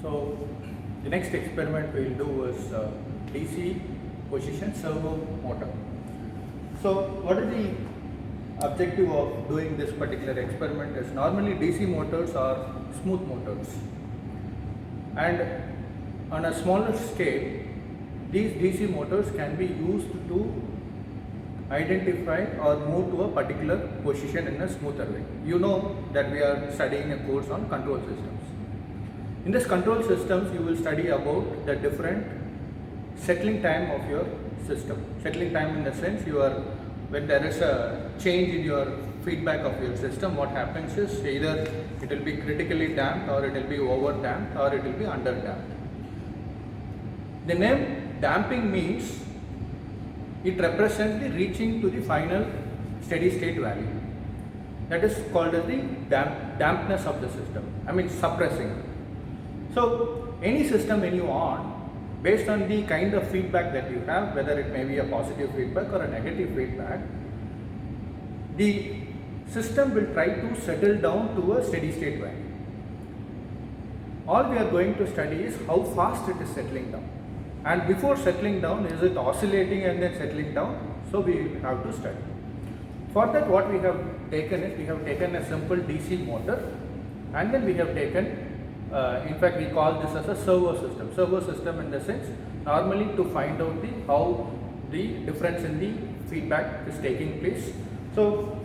So the next experiment we will do is DC position servo motor. So what is the objective of doing this particular experiment is normally DC motors are smooth motors, and on a smaller scale these DC motors can be used to identify or move to a particular position in a smoother way. You know that we are studying a course on control systems. In this control systems, you will study about the different settling time of your system. Settling time in the sense when there is a change in your feedback of your system, what happens is either it will be critically damped, or it will be over damped, or it will be under damped. The name damping means it represents the reaching to the final steady state value. That is called as the dampness of the system. Suppressing. So any system when you on, based on the kind of feedback that you have, whether it may be a positive feedback or a negative feedback, the system will try to settle down to a steady state value. All we are going to study is how fast it is settling down. And before settling down, is it oscillating and then settling down? So we have to study. For that, what we have taken is, we have taken a simple DC motor, and then we have taken, in fact we call this as a servo system. Servo system in the sense, normally to find out how the difference in the feedback is taking place. So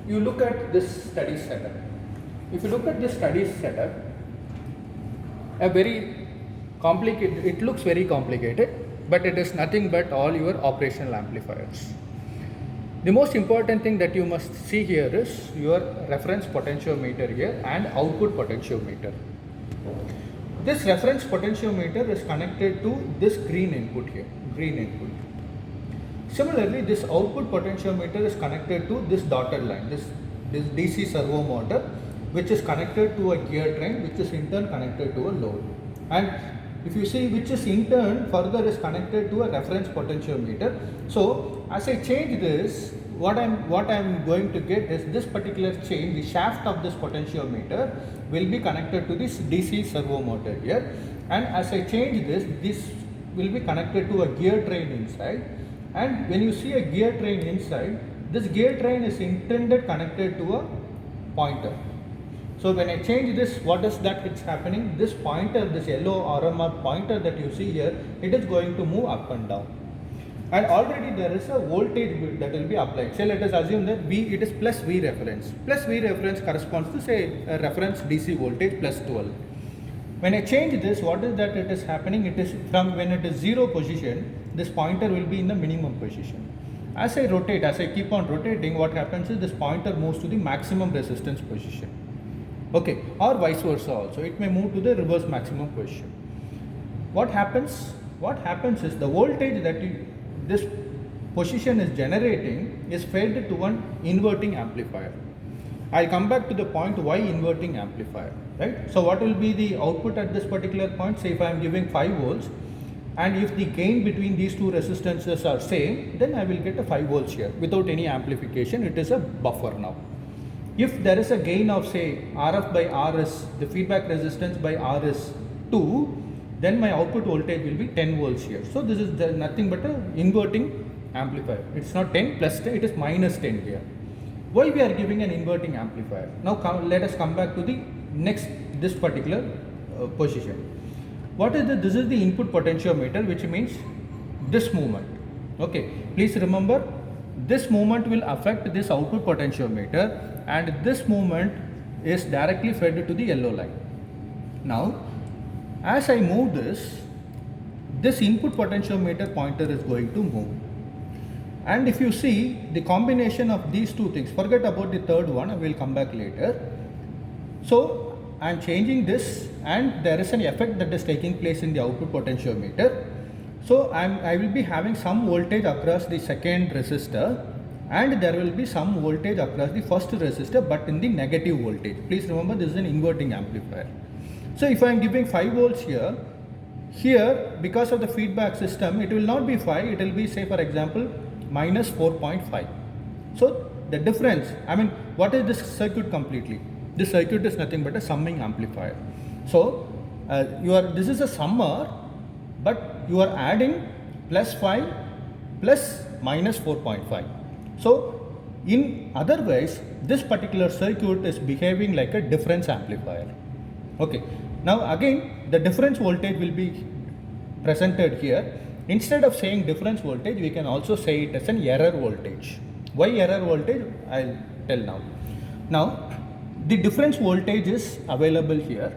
you look at this study setup. If you look at this study setup, it looks very complicated, but it is nothing but all your operational amplifiers. The most important thing that you must see here is your reference potentiometer here and output potentiometer. This reference potentiometer is connected to this green input here, green input. Similarly, this output potentiometer is connected to this dotted line, this DC servo motor, which is connected to a gear train, which is in turn connected to a load. And if you see, which is in turn further is connected to a reference potentiometer. So as I change this, what I'm going to get is this particular change, the shaft of this potentiometer will be connected to this DC servo motor here, and as I change this will be connected to a gear train inside. And when you see a gear train inside, this gear train is intended connected to a pointer. So when I change this, what is that it's happening? This pointer, this yellow RMR pointer that you see here, it is going to move up and down. And already there is a voltage that will be applied. Say let us assume that it is plus V reference. Plus V reference corresponds to, say, a reference DC voltage plus 12. When I change this, what is that it is happening? It is from when it is 0 position, this pointer will be in the minimum position. As I rotate, as I keep on rotating, what happens is this pointer moves to the maximum resistance position. Okay, or vice versa also. It may move to the reverse maximum position. What happens? What happens is the voltage that this position is generating is fed to one inverting amplifier. I'll come back to the point why inverting amplifier, right? So what will be the output at this particular point? Say if I am giving 5 volts, and if the gain between these two resistances are same, then I will get a 5 volts here without any amplification. It is a buffer now. If there is a gain of, say, RF by R is, the feedback resistance by R is 2, then my output voltage will be 10 volts here. So this is nothing but an inverting amplifier. It's not 10 plus 10, it is minus 10 here. Why we are giving an inverting amplifier? Now let us come back to this particular position. What is this is the input potentiometer, which means this movement. Okay, please remember, this movement will affect this output potentiometer, and this movement is directly fed to the yellow line. Now, as I move this input potentiometer pointer is going to move. And if you see the combination of these two things, forget about the third one, I will come back later. So I am changing this, and there is an effect that is taking place in the output potentiometer. So I will be having some voltage across the second resistor, and there will be some voltage across the first resistor, but in the negative voltage. Please remember, this is an inverting amplifier. So if I am giving 5 volts here, because of the feedback system, it will not be 5, it will be, say for example, minus 4.5. So the difference, what is this circuit completely? This circuit is nothing but a summing amplifier. So this is a summer, but you are adding plus 5 plus minus 4.5. So in other ways, this particular circuit is behaving like a difference amplifier. Okay, now again the difference voltage will be presented here. Instead of saying difference voltage, we can also say it as an error voltage. Why error voltage? I'll tell now. Now the difference voltage is available here,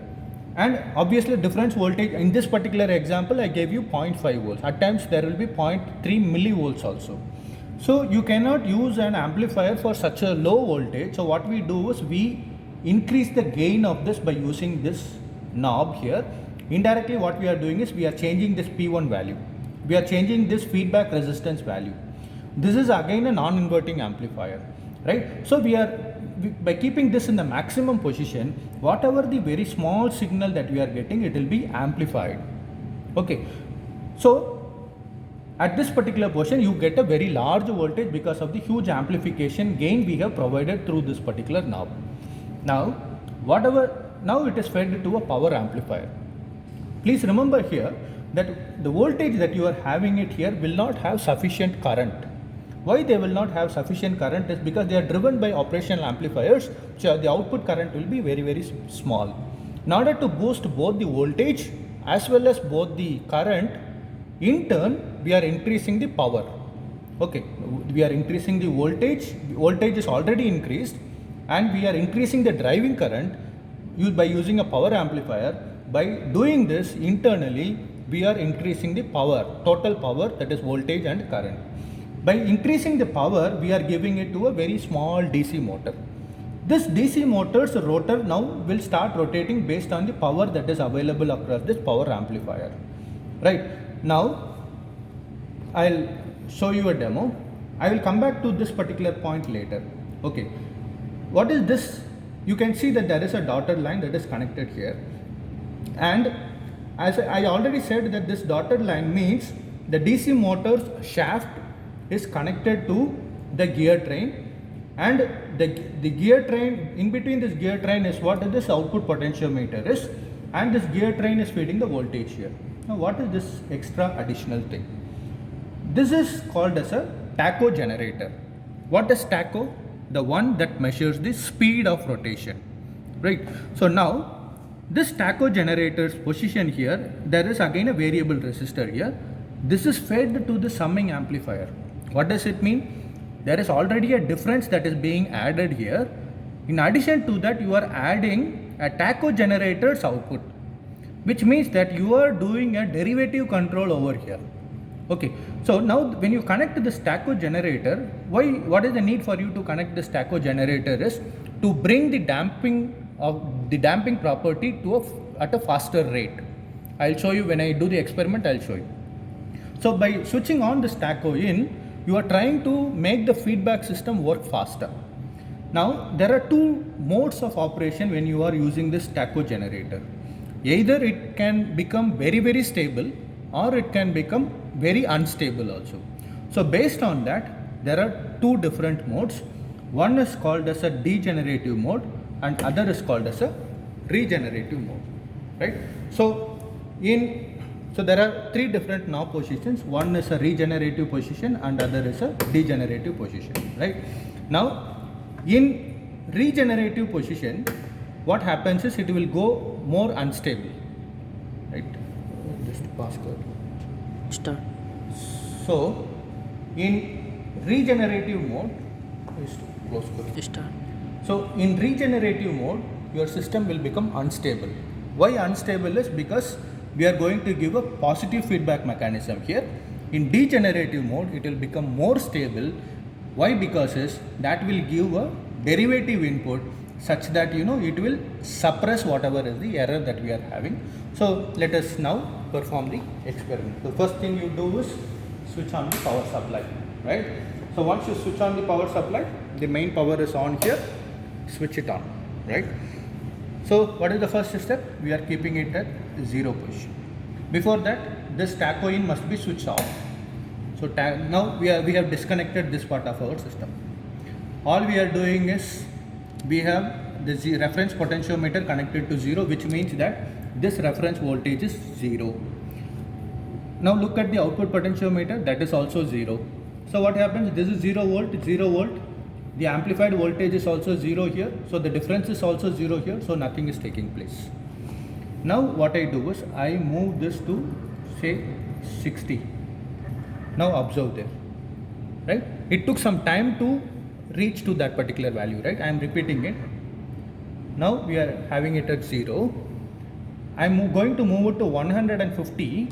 and obviously difference voltage in this particular example I gave you 0.5 volts. At times there will be 0.3 millivolts also. So you cannot use an amplifier for such a low voltage. So what we do is we increase the gain of this by using this knob here. Indirectly what we are doing is we are changing this P1 value. We are changing this feedback resistance value. This is again a non-inverting amplifier, right? So by keeping this in the maximum position, whatever the very small signal that we are getting, it will be amplified. Okay, so at this particular portion you get a very large voltage because of the huge amplification gain we have provided through this particular knob. Now it is fed to a power amplifier. Please remember here that the voltage that you are having it here will not have sufficient current. Why they will not have sufficient current is because they are driven by operational amplifiers, so the output current will be very, very small. In order to boost both the voltage as well as both the current, in turn we are increasing the power. Okay, we are increasing the voltage is already increased, and we are increasing the driving current by using a power amplifier. By doing this internally, we are increasing the power, total power, that is voltage and current. By increasing the power, we are giving it to a very small DC motor. This DC motor's rotor now will start rotating based on the power that is available across this power amplifier. Right, now I'll show you a demo. I will come back to this particular point later. Okay, what is this? You can see that there is a dotted line that is connected here, and as I already said that this dotted line means the DC motor's shaft is connected to the gear train, and the gear train, in between this gear train is what this output potentiometer is, and this gear train is feeding the voltage here. Now what is this extra additional thing? This is called as a tacho generator. What is tacho? The one that measures the speed of rotation, right? So now this tacho generator's position here, there is again a variable resistor here. This is fed to the summing amplifier. What does it mean? There is already a difference that is being added here. In addition to that, you are adding a tacho generator's output, which means that you are doing a derivative control over here. Okay, so now when you connect this tacho generator, what is the need for you to connect this tacho generator is to bring the damping property at a faster rate. I'll show you when I do the experiment. I'll show you. So by switching on this tacho in, you are trying to make the feedback system work faster. Now there are two modes of operation when you are using this tacho generator. Either it can become very, very stable, or it can become very unstable also. So based on that, there are two different modes. One is called as a degenerative mode, and other is called as a regenerative mode, right? So there are three different knob positions. One is a regenerative position and other is a degenerative position, right? Now in regenerative position, what happens is it will go more unstable, right? Just passcode. Start. So in regenerative mode, Start. So in regenerative mode, your system will become unstable. Why unstable is because we are going to give a positive feedback mechanism here. In degenerative mode, it will become more stable. Why? Because that will give a derivative input such that it will suppress whatever is the error that we are having. So let us now perform the experiment. The first thing you do is switch on the power supply, right? So once you switch on the power supply, the main power is on here, switch it on, right? So what is the first step? We are keeping it at 0 position. Before that, this tacho in must be switched off. So now we have disconnected this part of our system. All we are doing is we have the reference potentiometer connected to 0, which means that this reference voltage is 0. Now look at the output potentiometer, that is also 0. So what happens? This is 0 volt, 0 volt. The amplified voltage is also 0 here. So the difference is also 0 here. So nothing is taking place. Now what I do is I move this to say 60. Now observe there, right? It took some time to reach to that particular value, right? I am repeating it. Now we are having it at 0. I am going to move it to 150,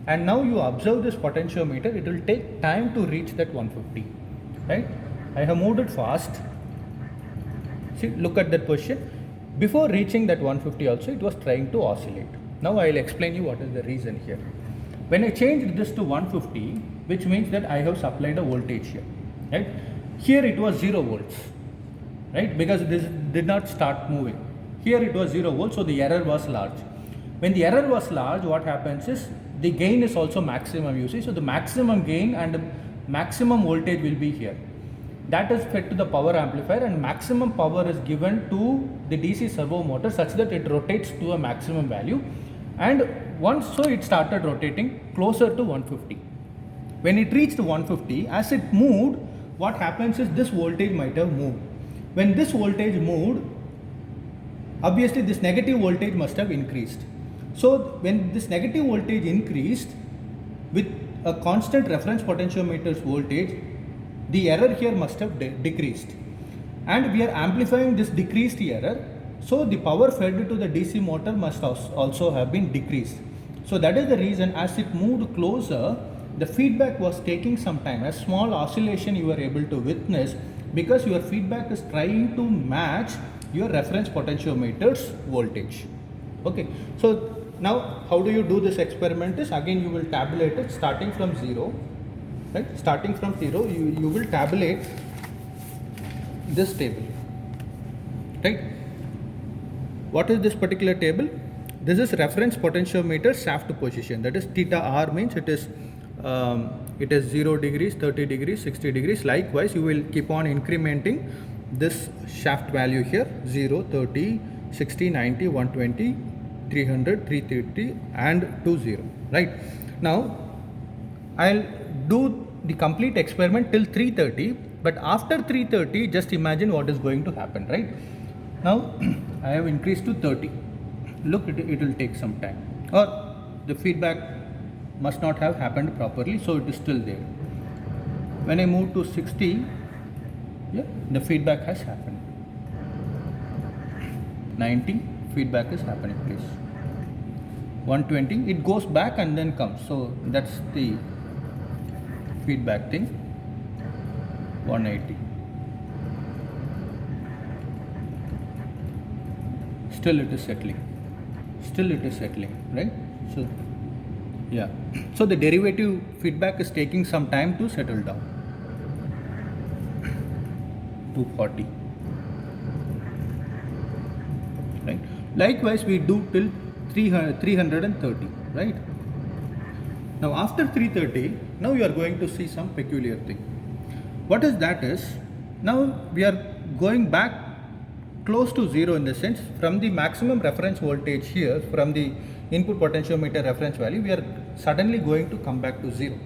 and now you observe this potentiometer. It will take time to reach that 150, right? I have moved it fast. See, look at that position. Before reaching that 150 also, it was trying to oscillate. Now I will explain you what is the reason here. When I changed this to 150, which means that I have supplied a voltage here, right? Here it was 0 volts, right? Because this did not start moving. Here it was 0 volts, so the error was large. When the error was large, what happens is the gain is also maximum, you see. So the maximum gain and the maximum voltage will be here. That is fed to the power amplifier, and maximum power is given to the DC servo motor such that it rotates to a maximum value. And once so it started rotating closer to 150. When it reached 150, as it moved, what happens is this voltage might have moved. When this voltage moved, obviously this negative voltage must have increased. So when this negative voltage increased with a constant reference potentiometer's voltage, the error here must have decreased, and we are amplifying this decreased error, so the power fed to the DC motor must also have been decreased. So that is the reason as it moved closer, the feedback was taking some time. A small oscillation you were able to witness because your feedback is trying to match your reference potentiometer's voltage. Okay, so now how do you do this experiment is, again you will tabulate it starting from 0. Right? Starting from 0, you will tabulate this table, right? What is this particular table? This is reference potentiometer shaft position, that is theta r means it is 0 degrees, 30 degrees, 60 degrees. Likewise, you will keep on incrementing this shaft value here, 0, 30, 60, 90, 120, 300, 330 and 20, right? Now, I'll do the complete experiment till 3:30, but after 3:30 just imagine what is going to happen, right? Now I have increased to 30. Look, it will take some time, or the feedback must not have happened properly, so it is still there. When I move to 60, yeah, the feedback has happened. 90, feedback is happening, please. 120, it goes back and then comes, so that's the feedback thing. 180, still it is settling, right? So yeah, so the derivative feedback is taking some time to settle down. 240, right? Likewise we do till 330, right? Now after 330, now you are going to see some peculiar thing. What is that is, now we are going back close to 0 in the sense from the maximum reference voltage here, from the input potentiometer reference value, we are suddenly going to come back to 0.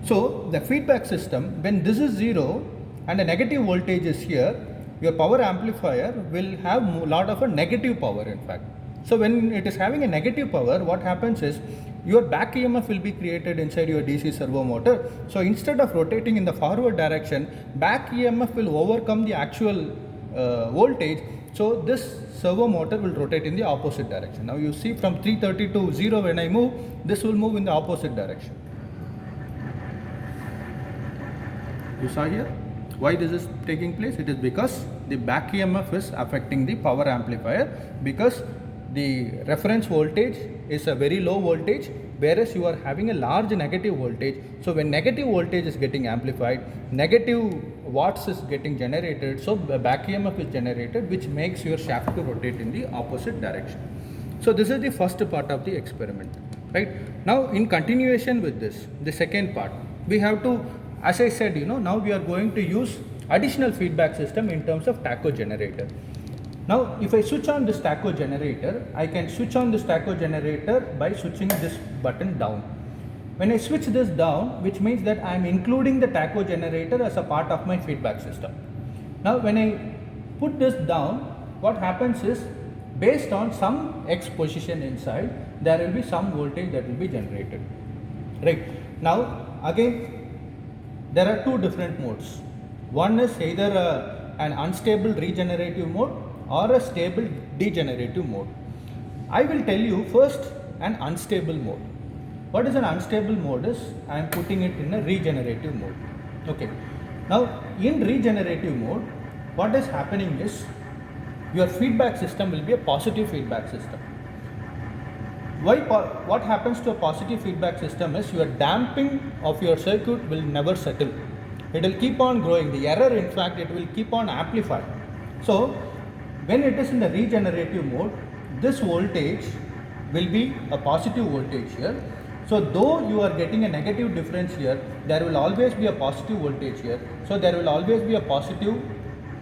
So the feedback system, when this is 0 and a negative voltage is here, your power amplifier will have a lot of a negative power in fact. So when it is having a negative power, what happens is your back EMF will be created inside your DC servo motor. So instead of rotating in the forward direction, back EMF will overcome the actual voltage. So this servo motor will rotate in the opposite direction. Now you see from 330 to 0 when I move, this will move in the opposite direction. You saw here? Why this is taking place? It is because the back EMF is affecting the power amplifier, because the reference voltage is a very low voltage, whereas you are having a large negative voltage. So when negative voltage is getting amplified, negative watts is getting generated, so the back EMF is generated, which makes your shaft to rotate in the opposite direction. So this is the first part of the experiment, right? Now in continuation with this, the second part, we have to, as I said, now we are going to use additional feedback system in terms of tacho generator. Now if I switch on this tacho generator, I can switch on this tacho generator by switching this button down. When I switch this down, which means that I am including the tacho generator as a part of my feedback system. Now when I put this down, what happens is, based on some X position inside, there will be some voltage that will be generated. Right. Now again, there are two different modes. One is either an unstable regenerative mode or a stable degenerative mode. I will tell you first an unstable mode. What is an unstable mode is, I am putting it in a regenerative mode. Okay. Now in regenerative mode, what is happening is, your feedback system will be a positive feedback system. What happens to a positive feedback system is, your damping of your circuit will never settle. It will keep on growing. The error, in fact, it will keep on amplifying. So when it is in the regenerative mode, this voltage will be a positive voltage here. So though you are getting a negative difference here, there will always be a positive voltage here. So there will always be a positive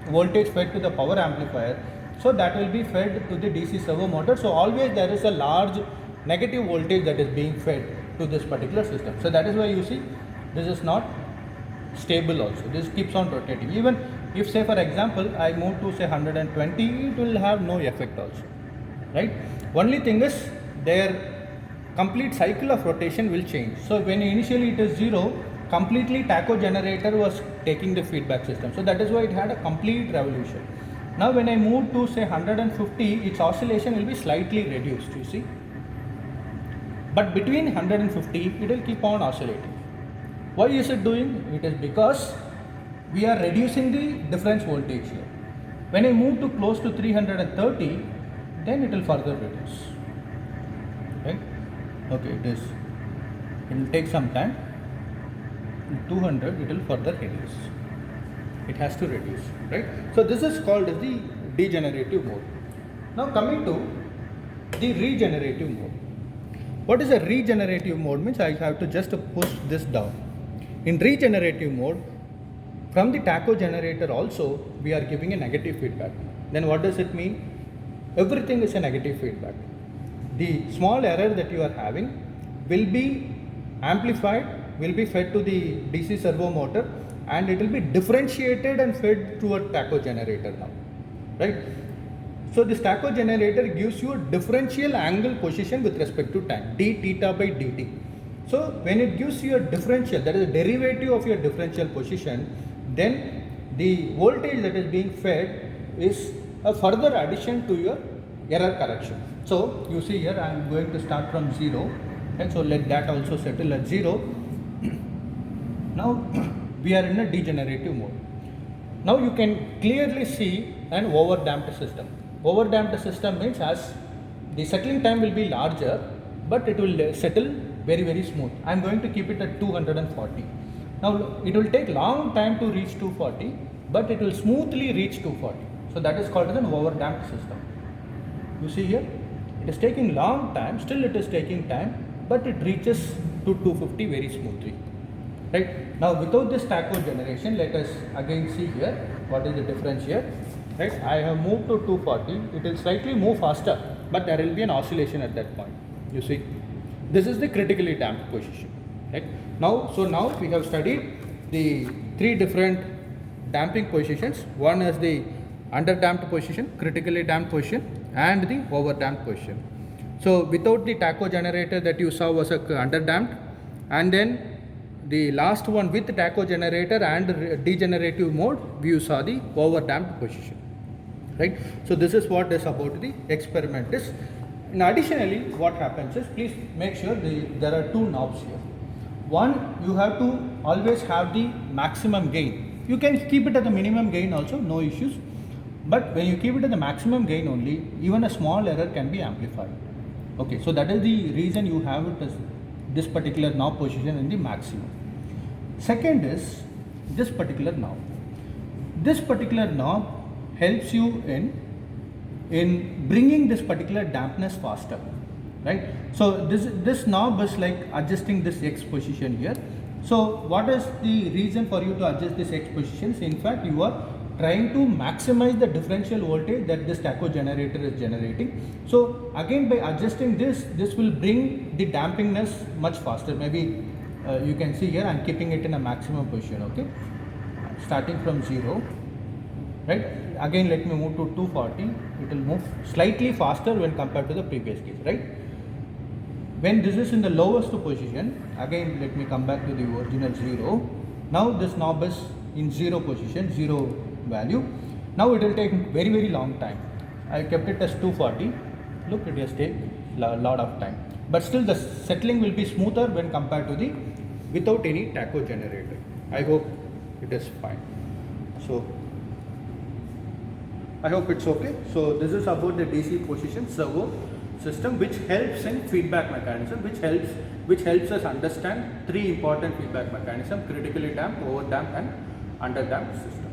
voltage fed to the power amplifier. So that will be fed to the DC servo motor. So always there is a large negative voltage that is being fed to this particular system. So that is why you see this is not stable also. This keeps on rotating. Even if, say for example, I move to say 120, it will have no effect also. Right? Only thing is, their complete cycle of rotation will change. So when initially it is 0, completely tacho generator was taking the feedback system. So that is why it had a complete revolution. Now when I move to say 150, its oscillation will be slightly reduced, you see. But between 150, it will keep on oscillating. Why is it doing? It is because we are reducing the difference voltage here. When I move to close to 330, then it will further reduce. Right? Okay, it will take some time. 200, it will further reduce. It has to reduce, right? So this is called as the degenerative mode. Now coming to the regenerative mode. What is a regenerative mode? Means I have to just push this down. In regenerative mode, from the tacho generator also, we are giving a negative feedback. Then what does it mean? Everything is a negative feedback. The small error that you are having will be amplified, will be fed to the DC servo motor, and it will be differentiated and fed through a tacho generator now, right? So this tacho generator gives you a differential angle position with respect to time, d theta by dt. So when it gives you a differential, that is a derivative of your differential position, then the voltage that is being fed is a further addition to your error correction. So you see here, I am going to start from 0, and so let that also settle at 0. Now we are in a degenerative mode. Now you can clearly see an overdamped system. Overdamped system means, as the settling time will be larger, but it will settle very, very smooth. I am going to keep it at 240. Now it will take long time to reach 240, but it will smoothly reach 240. So that is called as an overdamped system. You see here, it is taking long time, still it is taking time, but it reaches to 250 very smoothly. Right? Now without this tacho generation, let us again see here what is the difference here. Right? I have moved to 240, it will slightly move faster, but there will be an oscillation at that point. You see, this is the critically damped position. Right? Now we have studied the three different damping positions. One is the underdamped position, critically damped position, and the overdamped position. So without the tacho generator that you saw was a underdamped, and then the last one with tacho generator and degenerative mode, we saw the overdamped position. Right? So this is what is about the experiment is. And additionally, what happens is, please make sure there are two knobs here. One, you have to always have the maximum gain. You can keep it at the minimum gain also, no issues. But when you keep it at the maximum gain only, even a small error can be amplified. Okay, so that is the reason you have it as this particular knob position in the maximum. Second is this particular knob. This particular knob helps you in bringing this particular dampness faster, right? So this knob is like adjusting this X position here. So what is the reason for you to adjust this X positions? In fact, you are trying to maximize the differential voltage that this tacho generator is generating. So again, by adjusting this will bring the dampingness much faster. Maybe you can see here I'm keeping it in a maximum position, okay, starting from 0, right? Again, let me move to 240. It will move slightly faster when compared to the previous case, right? When this is in the lowest position, again let me come back to the original 0. Now this knob is in 0 position, 0 value. Now it will take very long time. I kept it as 240. Look, it has taken a lot of time, but still the settling will be smoother when compared to the without any tacho generator. I hope it is fine. So I hope it's okay. So this is about the DC position servo system, which helps in feedback mechanism, which helps us understand 3 important feedback mechanism: critically damped, over damped and under damped system.